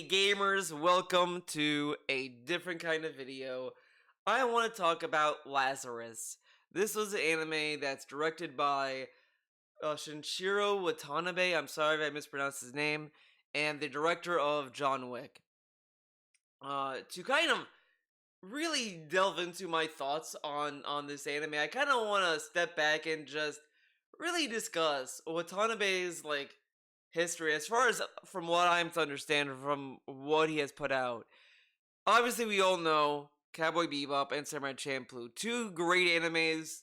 Hey gamers, welcome to a different kind of video. I want to talk about Lazarus. This was an anime that's directed by Shinichiro Watanabe, I'm sorry if I mispronounced his name, and the director of John Wick. To kind of really delve into my thoughts on this anime, I kind of want to step back and just really discuss Watanabe's history as far as from what I'm to understand from what he has put out. Obviously, we all know Cowboy Bebop and Samurai Champloo, two great animes.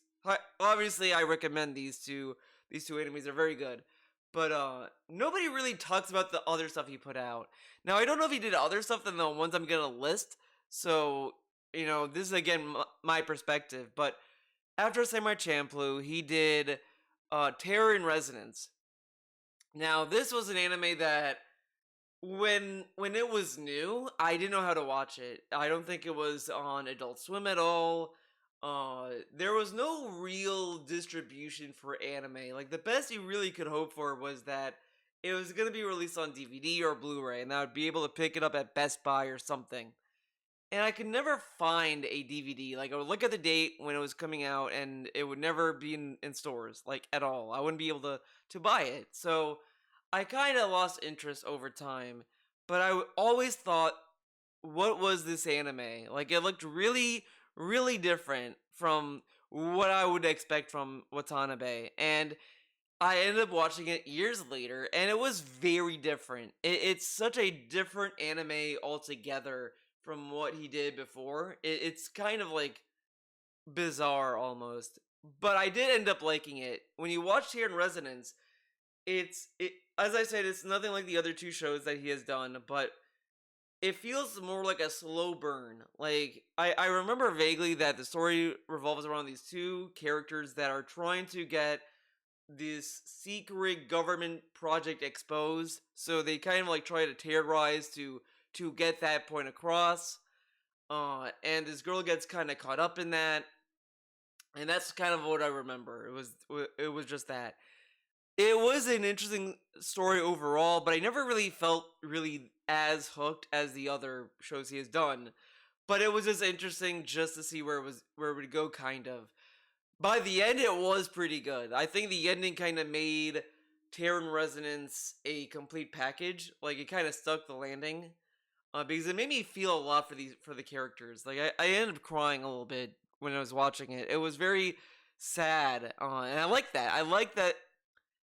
Obviously, I recommend these two. These two animes are very good. But nobody really talks about the other stuff he put out. Now, I don't know if he did other stuff than the ones I'm gonna list. So, this is again my perspective. But after Samurai Champloo, he did Terror in Resonance. Now, this was an anime that when it was new, I didn't know how to watch it. I don't think it was on Adult Swim at all. There was no real distribution for anime. Like the best you really could hope for was that it was going to be released on DVD or Blu-ray, and I would be able to pick it up at Best Buy or something. And I could never find a DVD. Like I would look at the date when it was coming out, and it would never be in stores, like at all. I wouldn't be able to buy it. So I kind of lost interest over time. But always thought, what was this anime? Like it looked really, really different from what I would expect from Watanabe. And I ended up watching it years later, and it was very different. It's such a different anime altogether from what he did before. It's kind of like bizarre almost. But I did end up liking it. When you watch Here in Resonance, it as I said, it's nothing like the other two shows that he has done, but it feels more like a slow burn. Like I remember vaguely that the story revolves around these two characters that are trying to get this secret government project exposed. So they kind of like try to terrorize to get that point across. And this girl gets kind of caught up in that, and that's kind of what I remember. It was just that. It was an interesting story overall, but I never really felt really as hooked as the other shows he has done. But it was just interesting just to see where it would go, kind of. By the end, it was pretty good. I think the ending kind of made Terran Resonance a complete package. Like it kind of stuck the landing, because it made me feel a lot for the characters. Like I ended up crying a little bit when I was watching it. It was very sad, and I like that. I like that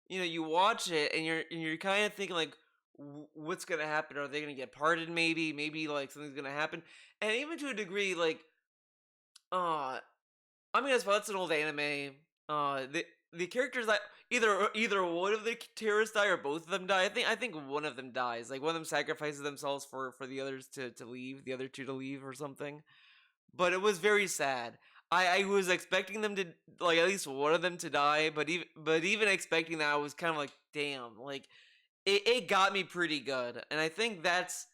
you watch it and you're kind of thinking like, what's gonna happen? Are they gonna get pardoned? Maybe like something's gonna happen. And even to a degree, like, uh, I mean, as well, it's an old anime. The characters that either one of the terrorists die or both of them die. I think one of them dies. Like one of them sacrifices themselves for the others to leave, the other two to leave or something. But it was very sad. I was expecting them to, like, at least one of them to die, but even expecting that, I was kind of like, damn, like it got me pretty good, and I think that's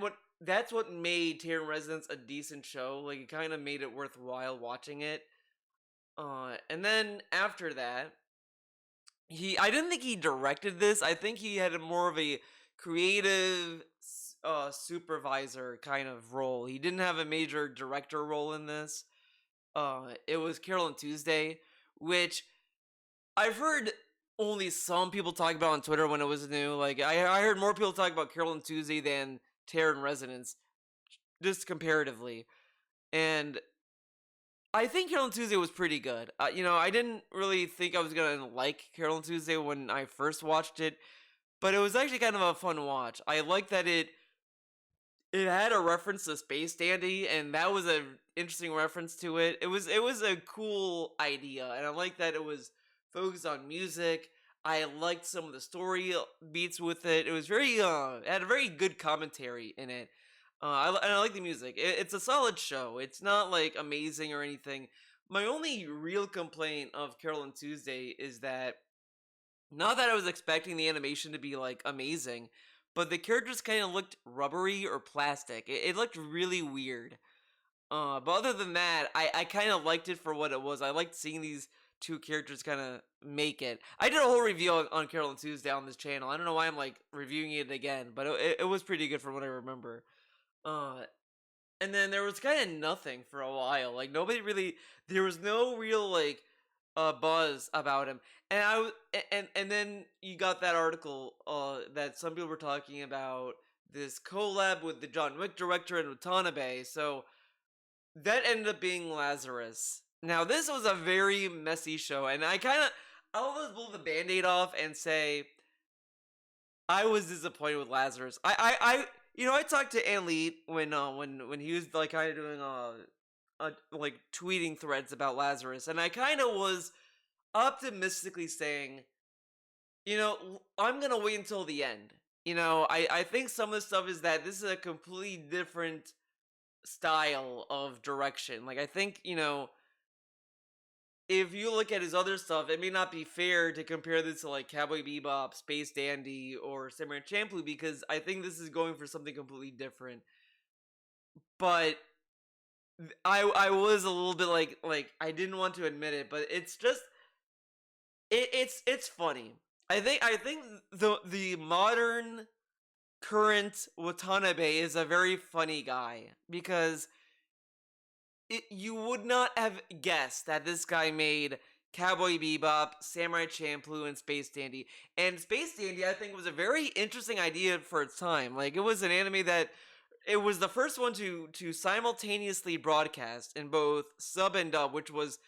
what made Terran Resonance a decent show. Like it kind of made it worthwhile watching it. And then after that, I didn't think he directed this. I think he had more of a creative supervisor kind of role. He didn't have a major director role in this. It was Carol and Tuesday, which I've heard only some people talk about on Twitter when it was new. Like I heard more people talk about Carol and Tuesday than Terran Resonance, just comparatively. And I think Carol and Tuesday was pretty good. I didn't really think I was gonna like Carol and Tuesday when I first watched it, but it was actually kind of a fun watch. I like that it had a reference to Space Dandy, and that was a interesting reference to it. It was a cool idea, and I like that it was focused on music. I liked some of the story beats with it. It was it had a very good commentary in it. And I like the music. It's a solid show. It's not like amazing or anything. My only real complaint of Carol and Tuesday is that, not that I was expecting the animation to be like amazing, but the characters kind of looked rubbery or plastic. It looked really weird. But other than that, I kind of liked it for what it was. I liked seeing two characters kind of make it. I did a whole review on Carol and Tuesday on this channel. I don't know why I'm like reviewing it again, but it was pretty good from what I remember. Uh, and then there was kind of nothing for a while. Like nobody really, there was no real like buzz about him. And and then you got that article that some people were talking about this collab with the John Wick director and Watanabe. So that ended up being Lazarus. Now this was a very messy show, and I almost blew the band-aid off and say I was disappointed with Lazarus. I talked to Ann when he was like kind of doing like tweeting threads about Lazarus, and I kind of was optimistically saying, I'm gonna wait until the end. I think some of the stuff is that this is a completely different style of direction. Like I think, if you look at his other stuff, it may not be fair to compare this to like Cowboy Bebop, Space Dandy, or Samurai Champloo because I think this is going for something completely different. But I was a little bit like I didn't want to admit it, but it's just it's funny. I think the modern current Watanabe is a very funny guy because you would not have guessed that this guy made Cowboy Bebop, Samurai Champloo, and Space Dandy. And Space Dandy, I think, was a very interesting idea for its time. Like, it was an anime that it was the first one to simultaneously broadcast in both sub and dub, which was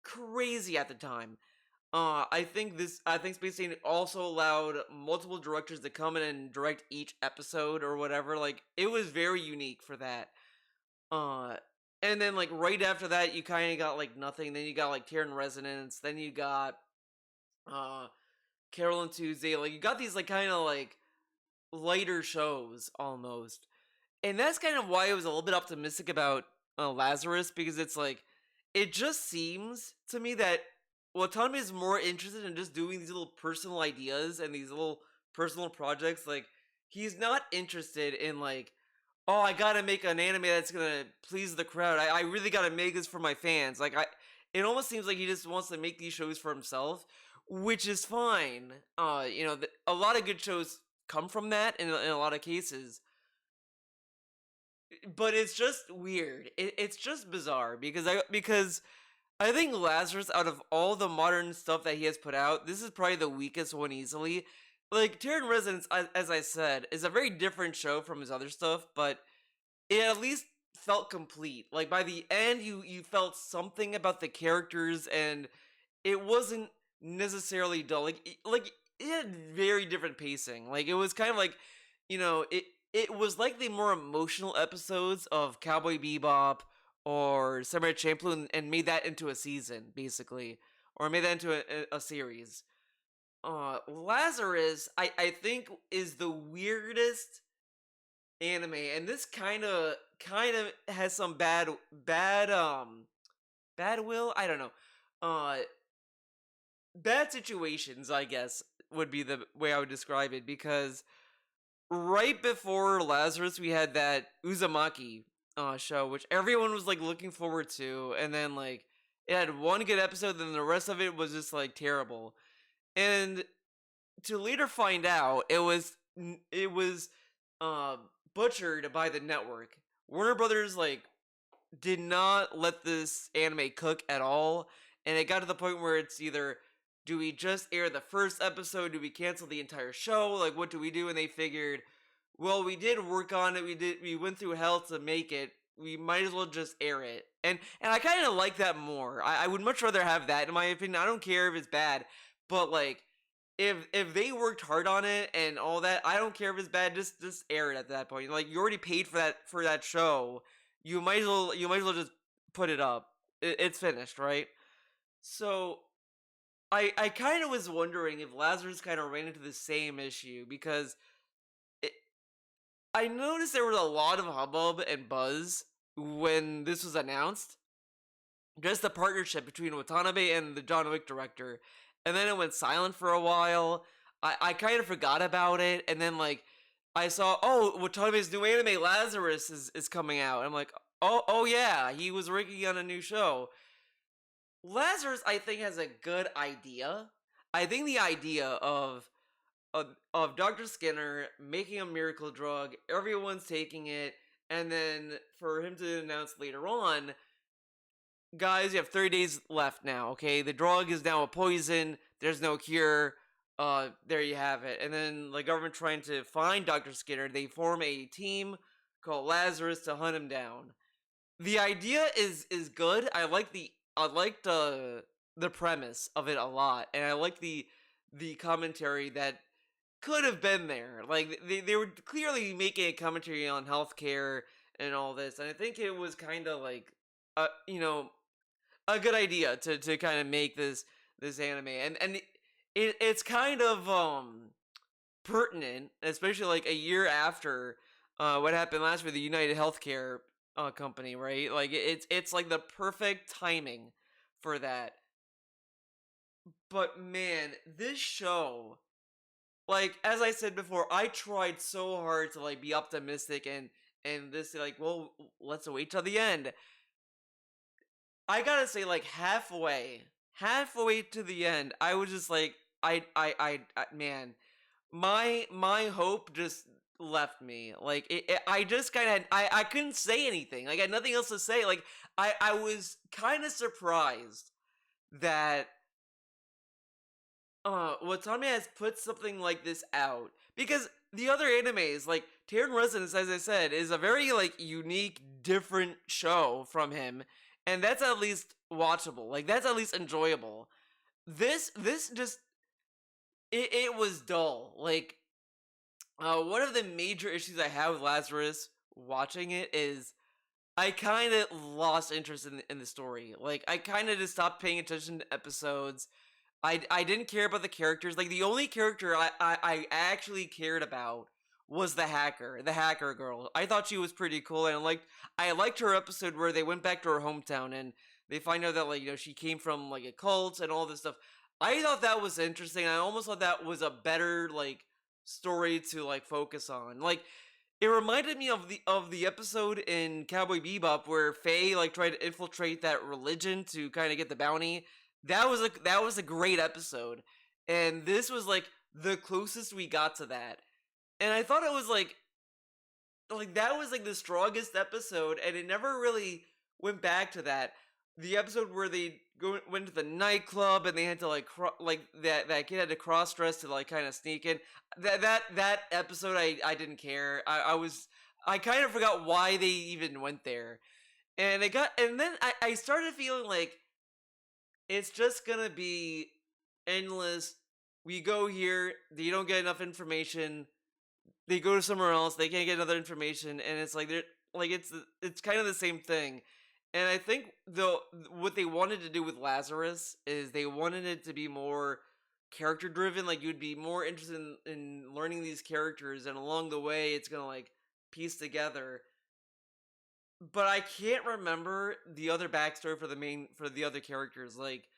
crazy at the time. I think Space Dandy also allowed multiple directors to come in and direct each episode or whatever. Like, it was very unique for that. Uh, and then like right after that, you kind of got like nothing. Then you got like Tear and Resonance. Then you got uh Carol and Tuesday. Like you got these like kind of like lighter shows almost. And that's kind of why I was a little bit optimistic about Lazarus because it's like it just seems to me that Watanabe is more interested in just doing these little personal ideas and these little personal projects. Like he's not interested in like, oh, I gotta make an anime that's gonna please the crowd. I really gotta make this for my fans. It almost seems like he just wants to make these shows for himself, which is fine. A lot of good shows come from that in a lot of cases, but it's just weird. It's just bizarre because I think Lazarus, out of all the modern stuff that he has put out, this is probably the weakest one easily. Like Tear and Resonance, as I said, is a very different show from his other stuff, but it at least felt complete. Like by the end, you felt something about the characters, and it wasn't necessarily dull. Like it had very different pacing. Like it was kind of like, it was like the more emotional episodes of Cowboy Bebop or Samurai Champloo and made that into a season, basically. Or made that into a series. Lazarus, I think, is the weirdest anime, and this kind of has some bad will. I don't know. Uh, Bad situations, I guess, would be the way I would describe it because right before Lazarus, we had that Uzumaki show, which everyone was like looking forward to, and then like it had one good episode, then the rest of it was just like terrible. And to later find out, it was uh, butchered by the network. Warner Brothers like did not let this anime cook at all, and it got to the point where it's either do we just air the first episode, do we cancel the entire show, like what do we do? And they figured, well, we did work on it, we went through hell to make it. We might as well just air it, and I kind of like that more. I would much rather have that, in my opinion. I don't care if it's bad, but like if they worked hard on it and all that, I don't care if it's bad. Just air it at that point. Like you already paid for that show, you might as well just put it up. It's finished, right? So I kind of was wondering if Lazarus kind of ran into the same issue because it, I noticed there was a lot of hubbub and buzz when this was announced. Just the partnership between Watanabe and the John Wick director, and then it went silent for a while. I kind of forgot about it, and then like I saw, oh, Watanabe's new anime Lazarus is coming out. I'm like, oh yeah, he was working on a new show. Lazarus, I think, has a good idea. I think the idea of Dr. Skinner making a miracle drug, everyone's taking it, and then for him to announce later on, guys, you have 30 days left now, okay? The drug is now a poison, there's no cure. There you have it. And then the government trying to find Dr. Skinner, they form a team called Lazarus to hunt him down. The idea is good. I like the premise of it a lot, and I like the commentary that could have been there. Like they were clearly making a commentary on healthcare and all this, and I think it was kind of like you know, a good idea to kind of make this anime, and it's kind of pertinent, especially like a year after what happened last with the United Healthcare company, right? Like it's like the perfect timing for that. But man, this show, like as I said before, I tried so hard to like be optimistic and this like, well, let's wait till the end. I gotta say, like halfway to the end, I was just like, man, my hope just left me. Like I just kind of I couldn't say anything. Like I had nothing else to say. Like I was kind of surprised that Watanabe has put something like this out, because the other animes like Terran Resonance, as I said, is a very like unique, different show from him, and that's at least watchable. Like that's at least enjoyable. This just it was dull. Like one of the major issues I have with Lazarus watching it is I kind of lost interest in the story. Like I kind of just stopped paying attention to episodes. I didn't care about the characters. Like the only character I actually cared about was the hacker girl. I thought she was pretty cool, and I liked her episode where they went back to her hometown and they find out that like she came from like a cult and all this stuff. I thought that was interesting. I almost thought that was a better like story to like focus on. Like it reminded me of the episode in Cowboy Bebop where Faye like tried to infiltrate that religion to kind of get the bounty. That was a great episode, and this was like the closest we got to that. And I thought it was like that was like the strongest episode, and it never really went back to that. The episode where they went to the nightclub and they had to like like that kid had to cross dress to like kind of sneak in. That episode I didn't care. I kind of forgot why they even went there, and then I started feeling like it's just gonna be endless. We go here, they don't get enough information. They go to somewhere else, they can't get other information, and it's like they're like it's kind of the same thing. And I think though what they wanted to do with Lazarus is they wanted it to be more character driven. Like you'd be more interested in learning these characters, and along the way, it's gonna like piece together. But I can't remember the other backstory for the other characters. Like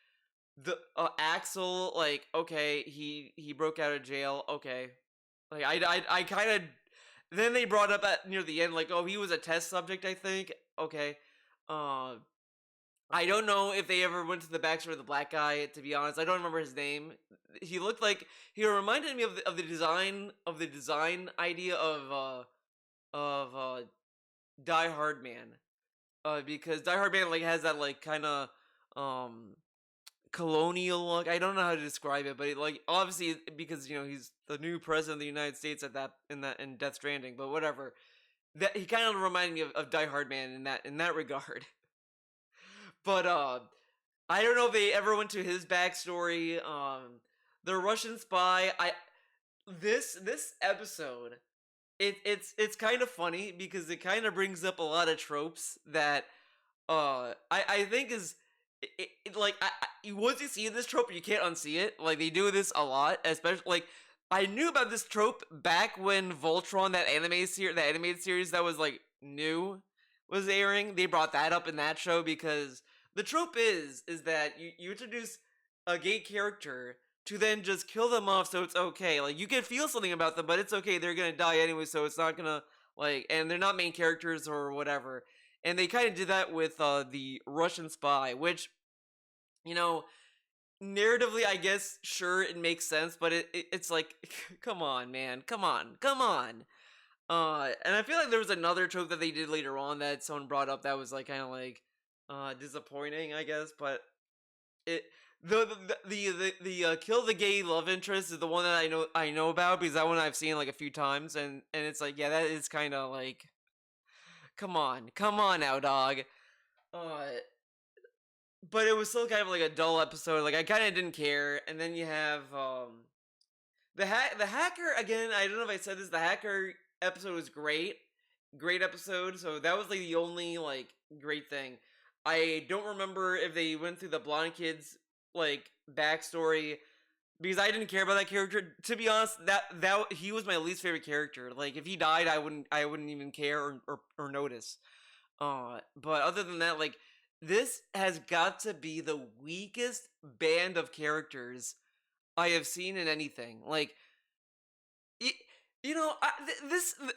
the Axel, like okay, he broke out of jail. Okay, like I kind of then they brought up at near the end, like oh he was a test subject. I think okay. Uh, I don't know if they ever went to the backstory of the black guy. To be honest, I don't remember his name. He looked like he reminded me of the design idea of Die Hard Man. Because Die Hard Man like has that like kind of um colonial look. I don't know how to describe it, but like obviously because he's the new president of the United States at that in Death Stranding, but whatever. That he kind of reminded me of Die Hard Man in that regard. But I don't know if they ever went to his backstory. The Russian spy. This episode, it's kind of funny because it kind of brings up a lot of tropes that I think is like once you see this trope you can't unsee it. Like they do this a lot, especially like I knew about this trope back when Voltron, that that animated series that was like new, was airing. They brought that up in that show because the trope is that you introduce a gay character to then just kill them off so it's okay. Like you can feel something about them, but it's okay. They're gonna die anyway, so it's not gonna like, and they're not main characters or whatever. And they kind of did that with the Russian spy, which you know, narratively, I guess, sure, it makes sense, but it's like, come on, man, come on, come on. And I feel like there was another trope that they did later on that someone brought up that was like kind of like disappointing, I guess. But it the kill the gay love interest is the one that I know about because that one I've seen like a few times, and it's like, yeah, that is kind of like, come on now, dog. Uh, but it was still kind of like a dull episode. Like I kind of didn't care. And then you have the hacker again. I don't know if I said this. The hacker episode was great episode. So that was like the only like great thing. I don't remember if they went through the blonde kid's like backstory because I didn't care about that character. To be honest, that he was my least favorite character. Like if he died, I wouldn't even care or notice. But other than that, like this has got to be the weakest band of characters I have seen in anything. Like, y-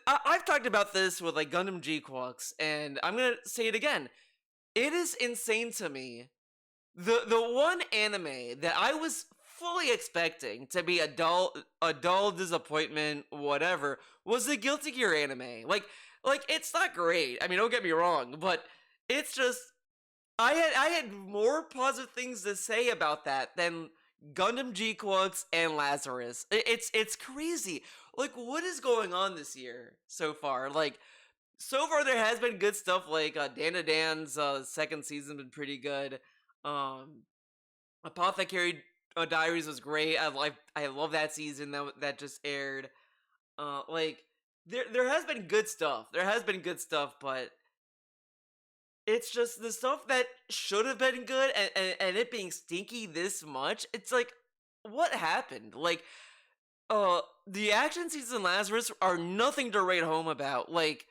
I've talked about this with like Gundam G-Quux, and I'm gonna say it again. It is insane to me. The one anime that I was fully expecting to be a dull disappointment, whatever, was the Guilty Gear anime. Like it's not great. I mean, don't get me wrong, but it's just I had more positive things to say about that than Gundam G-Quux and Lazarus. It's crazy. Like what is going on this year so far? Like so far there has been good stuff like Dana Dan's second season been pretty good. Um Apothecary Diaries was great. I love that season that just aired. Like there has been good stuff. There has been good stuff, but it's just the stuff that should have been good and it being stinky this much. It's like, what happened? Like, the action scenes in Lazarus are nothing to write home about. Like,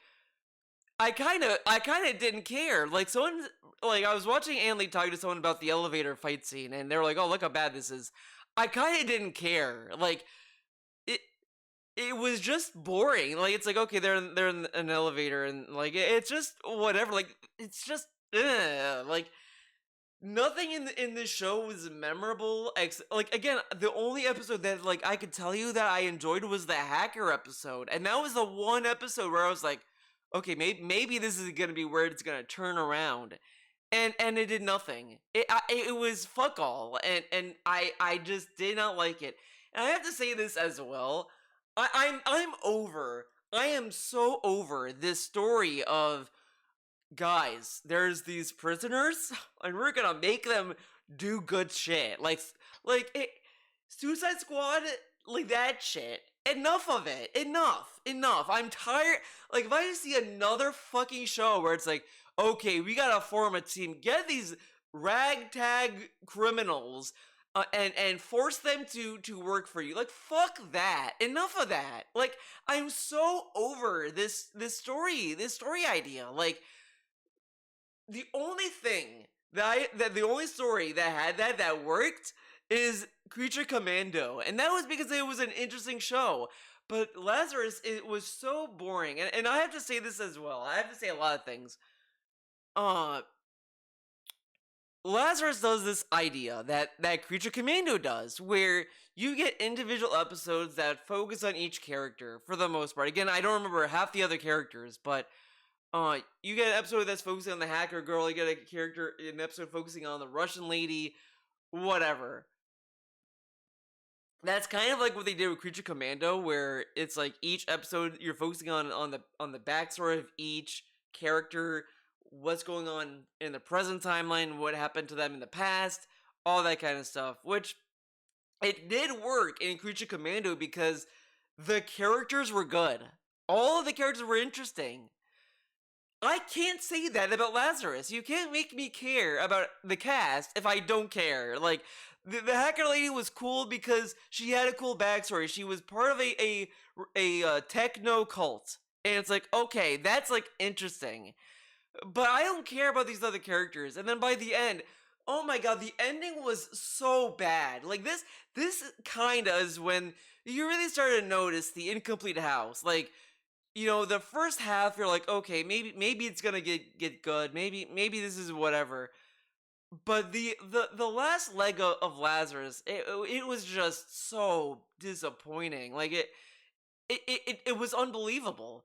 I kind of didn't care. Like, I was watching Anley talk to someone about the elevator fight scene, and they were like, "Oh, look how bad this is." I kind of didn't care. Like, it it was just boring. Like it's like okay, they're in an elevator and like it's just whatever. Like it's just like nothing in this show was memorable. Like again, the only episode that like I could tell you that I enjoyed was the hacker episode, and that was the one episode where I was like, okay, maybe this is gonna be where it's gonna turn around. And it did nothing. It was fuck all, and I just did not like it. And I have to say this as well. I'm over. I am so over this story of guys. There's these prisoners, and we're gonna make them do good shit. Suicide Squad, like that shit. Enough of it. Enough. I'm tired. Like if I see another fucking show where it's like, okay, we gotta form a team, get these ragtag criminals and force them to work for you. Like fuck that. Enough of that. Like I'm so over this story idea. Like the only thing that the only story that had that worked is Creature Commando, and that was because it was an interesting show. But Lazarus, it was so boring, and I have to say this as well. I have to say a lot of things. Uh, Lazarus does this idea that Creature Commando does, where you get individual episodes that focus on each character for the most part. Again, I don't remember half the other characters, but you get an episode that's focusing on the hacker girl. You get an episode focusing on the Russian lady, whatever. That's kind of like what they did with Creature Commando, where it's like each episode you're focusing on the backstory of each character, what's going on in the present timeline, what happened to them in the past, all that kind of stuff. Which it did work in Creature Commando because the characters were good. All of the characters were interesting. I can't say that about Lazarus. You can't make me care about the cast if I don't care. Like the hacker lady was cool because she had a cool backstory. She was part of a techno cult, and it's like okay, that's like interesting. But I don't care about these other characters. And then by the end, oh my god, the ending was so bad. Like this kinda is when you really started to notice the incomplete house. Like the first half you're like, okay, maybe it's gonna get good. Maybe this is whatever. but the last leg of Lazarus, it was just so disappointing. Like it was unbelievable.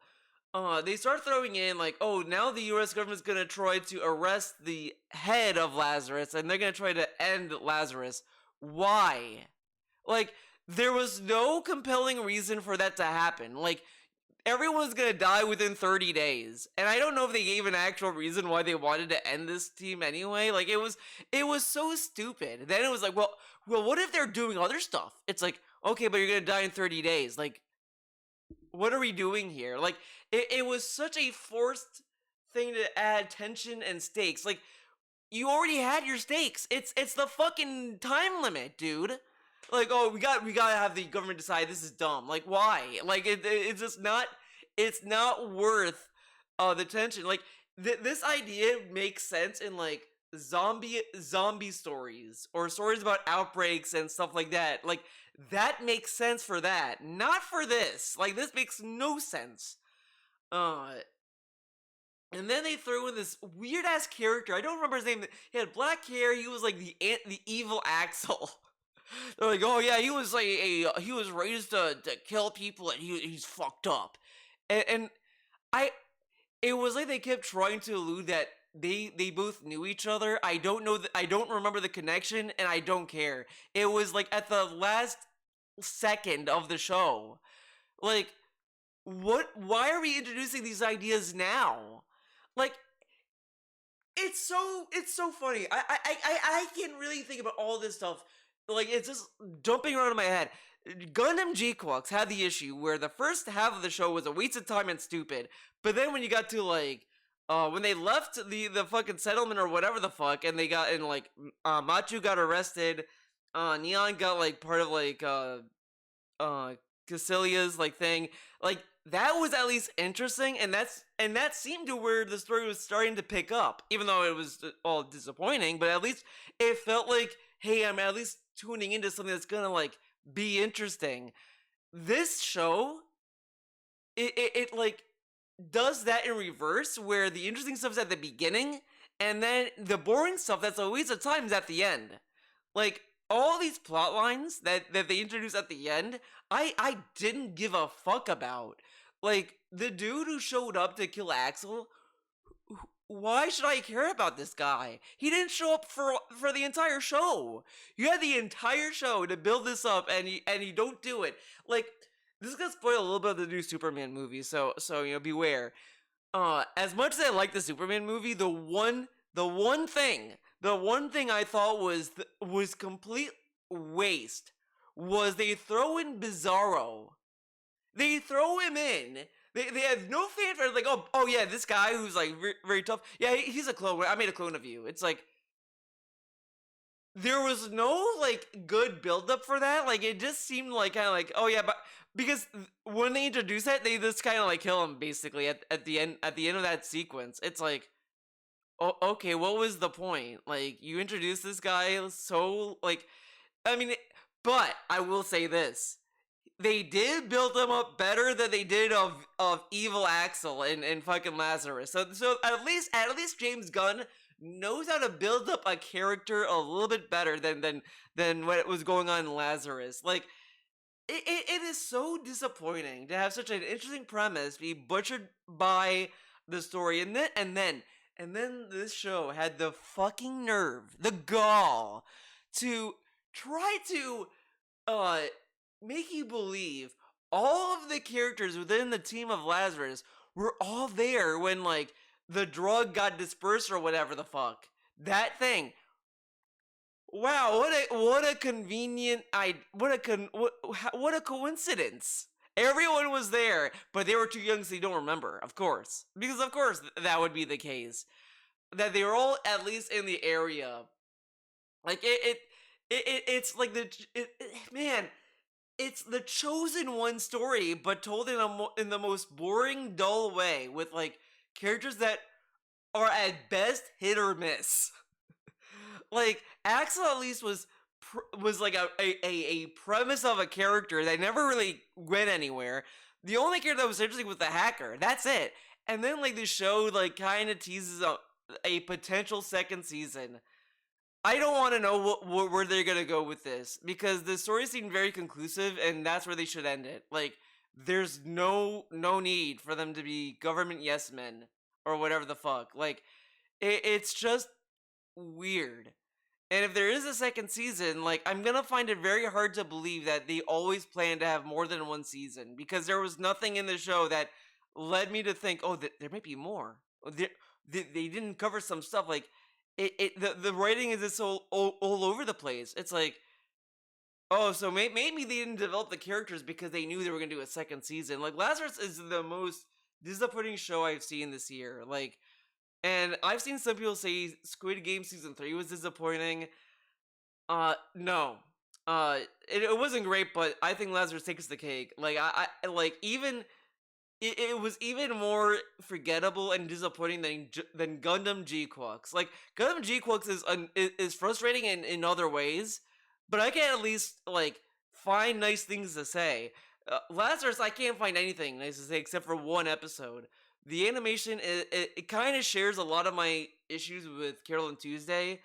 They start throwing in like, oh, now the U.S. government's gonna try to arrest the head of Lazarus, and they're gonna try to end Lazarus. Why? Like, there was no compelling reason for that to happen. Like, everyone's gonna die within 30 days, and I don't know if they gave an actual reason why they wanted to end this team anyway. Like, it was so stupid. Then it was like, well, what if they're doing other stuff? It's like, okay, but you're gonna die in 30 days. Like, what are we doing here? Like, it was such a forced thing to add tension and stakes. Like, you already had your stakes. It's the fucking time limit, dude. Like, oh, we gotta have the government decide this is dumb. Like, why? Like, it's just not. It's not worth the tension. Like, this idea makes sense in like zombie stories or stories about outbreaks and stuff like that. Like, that makes sense for that, not for this. Like, this makes no sense. Uh, and then they threw in this weird ass character. I don't remember his name. He had black hair. He was like the evil Axel. They're like, oh yeah, he was like he was raised to kill people, and he's fucked up. And I it was like they kept trying to allude that they both knew each other. I don't know. I don't remember the connection, and I don't care. It was like at the last second of the show. Like, what? Why are we introducing these ideas now? Like, it's so funny. I can't really think about all this stuff. Like, it's just jumping around in my head. Gundam G-Quux had the issue where the first half of the show was a waste of time and stupid, but then when you got to like when they left the fucking settlement or whatever the fuck, and they got in like Machu got arrested, Neon got like part of like uh Cassilia's like thing. Like, that was at least interesting, and that seemed to where the story was starting to pick up, even though it was all disappointing. But at least it felt like, hey, I'm at least tuning into something that's gonna like be interesting. This show, it like does that in reverse, where the interesting stuff's at the beginning, and then the boring stuff that's a waste of time is at the end. Like, all these plot lines that they introduce at the end, I didn't give a fuck about. Like, the dude who showed up to kill Axel, why should I care about this guy? He didn't show up for the entire show. You had the entire show to build this up, and you don't do it. Like, this is gonna spoil a little bit of the new Superman movie, so beware. As much as I like the Superman movie, the one thing I thought was complete waste was they throw in Bizarro. They throw him in. They have no fanfare. Like, oh yeah, this guy who's like very tough. Yeah, he's a clone. I made a clone of you. It's like, there was no like good build up for that. Like, it just seemed like kind of like, oh yeah, but because when they introduce that, they just kind of like kill him basically at the end of that sequence. It's like, oh, okay, what was the point? Like, you introduced this guy so like, I mean, but I will say this: they did build him up better than they did of evil Axel and fucking Lazarus. So at least James Gunn knows how to build up a character a little bit better than what was going on in Lazarus. Like, it is so disappointing to have such an interesting premise be butchered by the story, and then this show had the fucking nerve, the gall, to try to uh make you believe all of the characters within the team of Lazarus were all there when like the drug got dispersed or whatever the fuck. That thing. Wow, what a convenient what a coincidence. Everyone was there, but they were too young so they don't remember, of course. Because of course that would be the case. That they were all at least in the area. Like, it's like man, it's the chosen one story, but told in the most boring, dull way, with like characters that are at best hit or miss. Like, Axel at least was like a premise of a character that never really went anywhere. The only character that was interesting was the hacker. That's it. And then like the show like kind of teases a potential second season. I don't want to know where they're gonna go with this because the story seemed very conclusive, and that's where they should end it. Like, there's no need for them to be government yes men or whatever the fuck. Like, it's just weird. And if there is a second season, like, I'm gonna find it very hard to believe that they always plan to have more than one season because there was nothing in the show that led me to think, oh, there might be more. They didn't cover some stuff. Like, the writing is just all over the place. It's like, oh, so maybe they didn't develop the characters because they knew they were gonna do a second season. Like, Lazarus is the most disappointing show I've seen this year. Like, and I've seen some people say Squid Game season 3 was disappointing. No. It wasn't great, but I think Lazarus takes the cake. Like, I like, even it was even more forgettable and disappointing than Gundam G-Quux. Like, Gundam G-Quux is frustrating in other ways, but I can at least like find nice things to say. Lazarus, I can't find anything nice to say except for one episode. The animation, it kind of shares a lot of my issues with Carol and Tuesday,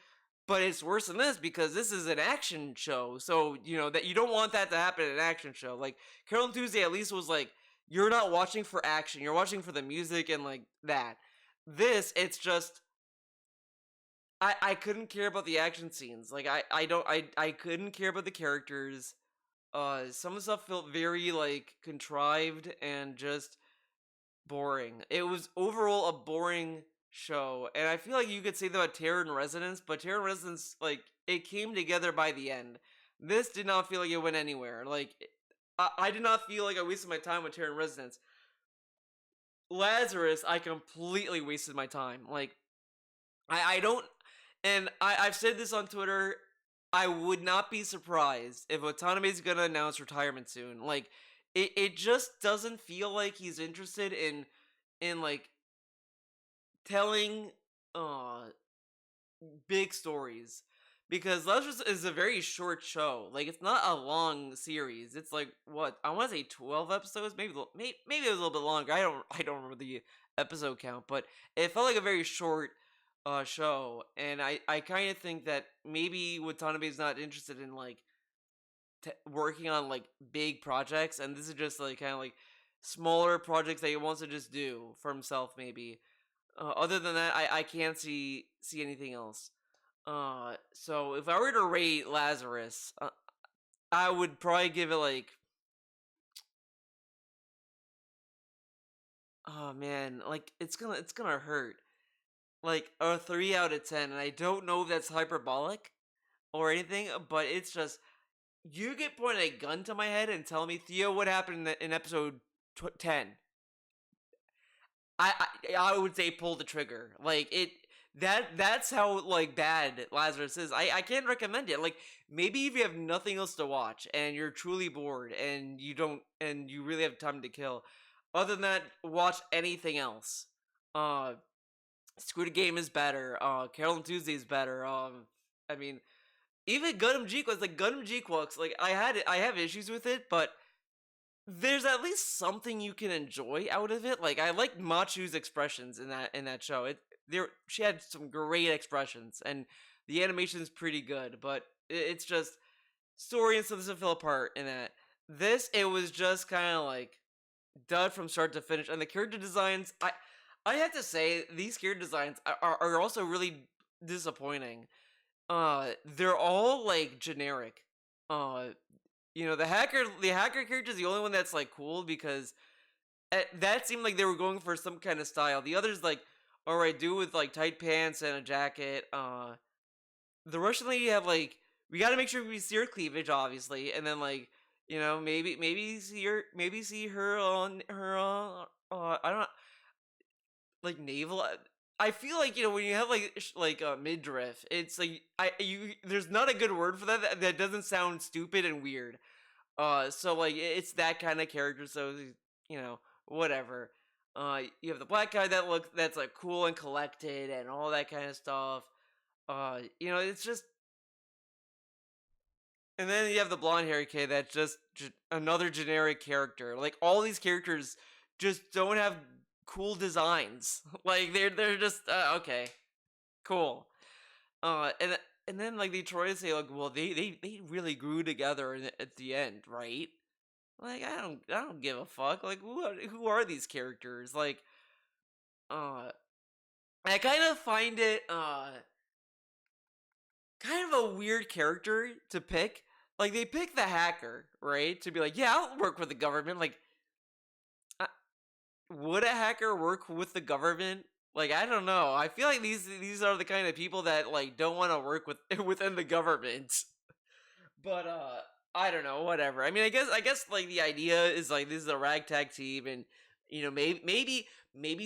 but it's worse than this because this is an action show. So, that you don't want that to happen in an action show. Like, Carol and Tuesday at least was like, you're not watching for action, you're watching for the music and like that. This, it's just, I couldn't care about the action scenes. Like, I couldn't care about the characters. Some of the stuff felt very like contrived and just boring. It was overall a boring show, and I feel like you could say that about Terror in Resonance, but Terror in Resonance, like, it came together by the end. This did not feel like it went anywhere. Like, I did not feel like I wasted my time with Terror in Resonance. Lazarus, I completely wasted my time. Like, I don't, and I've said this on Twitter. I would not be surprised if Watanabe's gonna announce retirement soon. Like, it just doesn't feel like he's interested in like telling uh big stories, because Lazarus is a very short show. Like, it's not a long series. It's like, what, I want to say 12 episodes, maybe it was a little bit longer. I don't remember the episode count, but it felt like a very short show, and I kind of think that maybe Watanabe is not interested in like working on like big projects, and this is just like kind of like smaller projects that he wants to just do for himself, maybe. Other than that, I can't see anything else. So if I were to rate Lazarus, I would probably give it like, oh man, like, it's gonna hurt, like a 3 out of 10, and I don't know if that's hyperbolic or anything, but it's just, you get pointed a gun to my head and tell me, Theo, what happened in episode 10. I would say pull the trigger. Like, that's how like bad Lazarus is. I can't recommend it. Like, maybe if you have nothing else to watch and you're truly bored and you really have time to kill. Other than that, watch anything else. Uh Squid Game is better. Carol and Tuesday is better. I mean, even Gundam G-Quux, like Gundam G-Quux, like, I have issues with it, but there's at least something you can enjoy out of it. Like, I like Machu's expressions in that show. She had some great expressions, and the animation is pretty good. But it's just story and stuff doesn't fell apart in that. This, it was just kind of like dud from start to finish, and the character designs. I have to say, these character designs are also really disappointing. They're all like generic. Uh, the hacker character is the only one that's like cool because that seemed like they were going for some kind of style. The others, like, all right, do with like tight pants and a jacket. The Russian lady have like, we got to make sure we see her cleavage, obviously, and then like, maybe see her on her I don't know, like navel. I feel like, when you have like midriff, it's like, there's not a good word for that doesn't sound stupid and weird. So like, it's that kind of character. So, whatever. You have the black guy that's like cool and collected and all that kind of stuff. It's just, and then you have the blonde hairy kid that's just another generic character. Like, all these characters just don't have cool designs. Like, they're just okay, cool. And and then like they try to say like, well, they really grew together at the end, right? Like I don't give a fuck. Like who are these characters? Like uh I kind of find it kind of a weird character to pick. Like they pick the hacker, right? To be like, yeah, I'll work with the government. Like, uh, would a hacker work with the government? Like, I don't know. I feel like these are the kind of people that like don't want to work with within the government. But I don't know, whatever. I mean, I guess like the idea is like this is a ragtag team, and maybe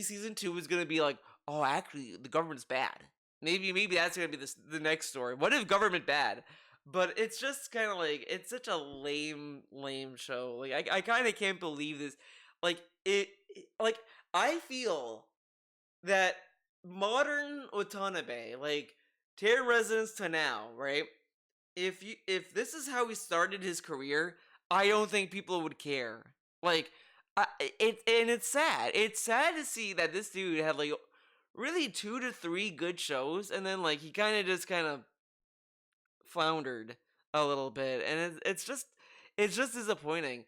season 2 is gonna be like, oh, actually the government's bad. Maybe that's gonna be the next story. What if government bad? But it's just kind of like it's such a lame show. Like I kind of can't believe this. Like like I feel that modern Watanabe, like Terran Residence to now, right? If this is how he started his career, I don't think people would care. Like, it's sad. It's sad to see that this dude had like really 2 to 3 good shows, and then like he kind of floundered a little bit, and it's just disappointing.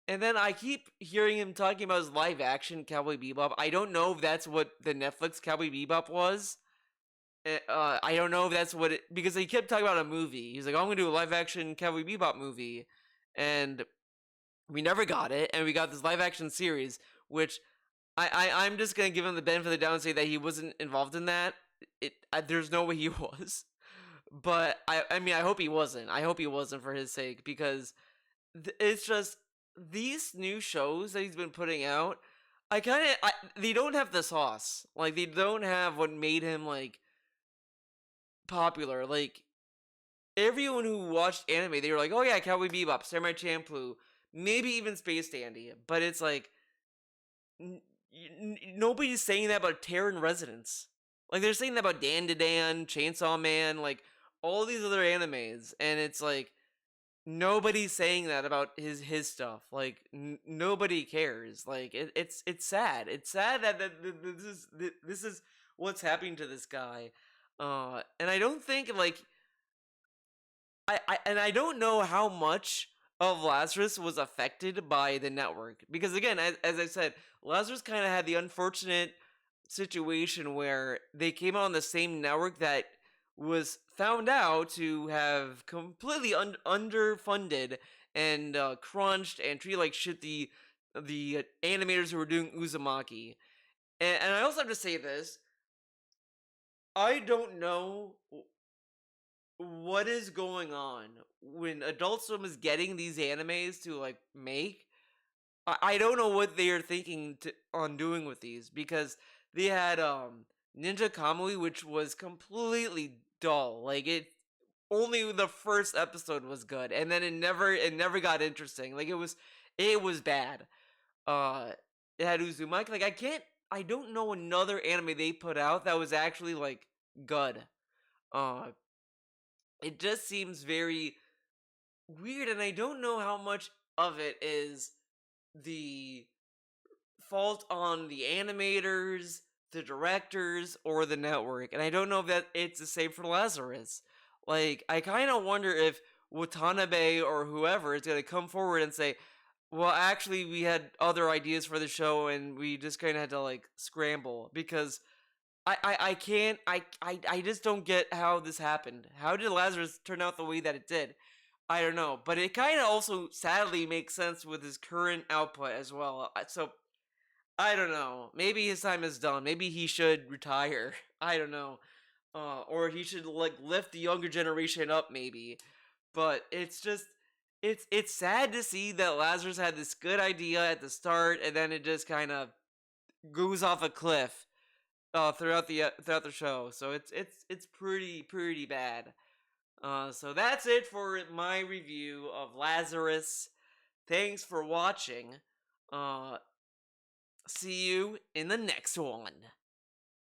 And then I keep hearing him talking about his live action Cowboy Bebop. I don't know if that's what the Netflix Cowboy Bebop was. I don't know if that's what it, because he kept talking about a movie. He's like, oh, I'm gonna do a live action Cowboy Bebop movie, and we never got it, and we got this live action series, which I'm just gonna give him the benefit of the doubt and say that he wasn't involved in that. There's no way he was, but I mean I hope he wasn't. I hope he wasn't for his sake, because it's just these new shows that he's been putting out. They don't have the sauce. Like they don't have what made him like popular. Like everyone who watched anime, they were like, "Oh yeah, Cowboy Bebop, Samurai Champloo, maybe even Space Dandy." But it's like nobody's saying that about Terran Residence. Like they're saying that about Dan to Dan, Chainsaw Man, like all these other animes, and it's like nobody's saying that about his stuff. Like nobody cares. Like it's sad. It's sad that this is what's happening to this guy. And I don't think like I don't know how much of Lazarus was affected by the network, because again, as I said, Lazarus kind of had the unfortunate situation where they came out on the same network that was found out to have completely underfunded and crunched and treated like shit the animators who were doing Uzumaki. And I also have to say this: I don't know what is going on when Adult Swim is getting these animes to like make. I don't know what they are thinking on doing with these, because they had Ninja Kamui, which was completely dull. Like only the first episode was good, and then it never got interesting. Like it was bad. Uh, it had Uzumaki. Like I don't know another anime they put out that was actually like good. Uh, it just seems very weird, and I don't know how much of it is the fault on the animators, the directors, or the network. And I don't know if that it's the same for Lazarus. Like, I kind of wonder if Watanabe or whoever is going to come forward and say, well, actually, we had other ideas for the show, and we just kind of had to like scramble, because I can't I just don't get how this happened. How did Lazarus turn out the way that it did? I don't know, but it kind of also sadly makes sense with his current output as well. So I don't know. Maybe his time is done. Maybe he should retire. I don't know. Or he should like lift the younger generation up, maybe. But it's sad to see that Lazarus had this good idea at the start, and then it just kind of goes off a cliff throughout the show. So it's pretty bad. So that's it for my review of Lazarus. Thanks for watching. Uh, See you in the next one.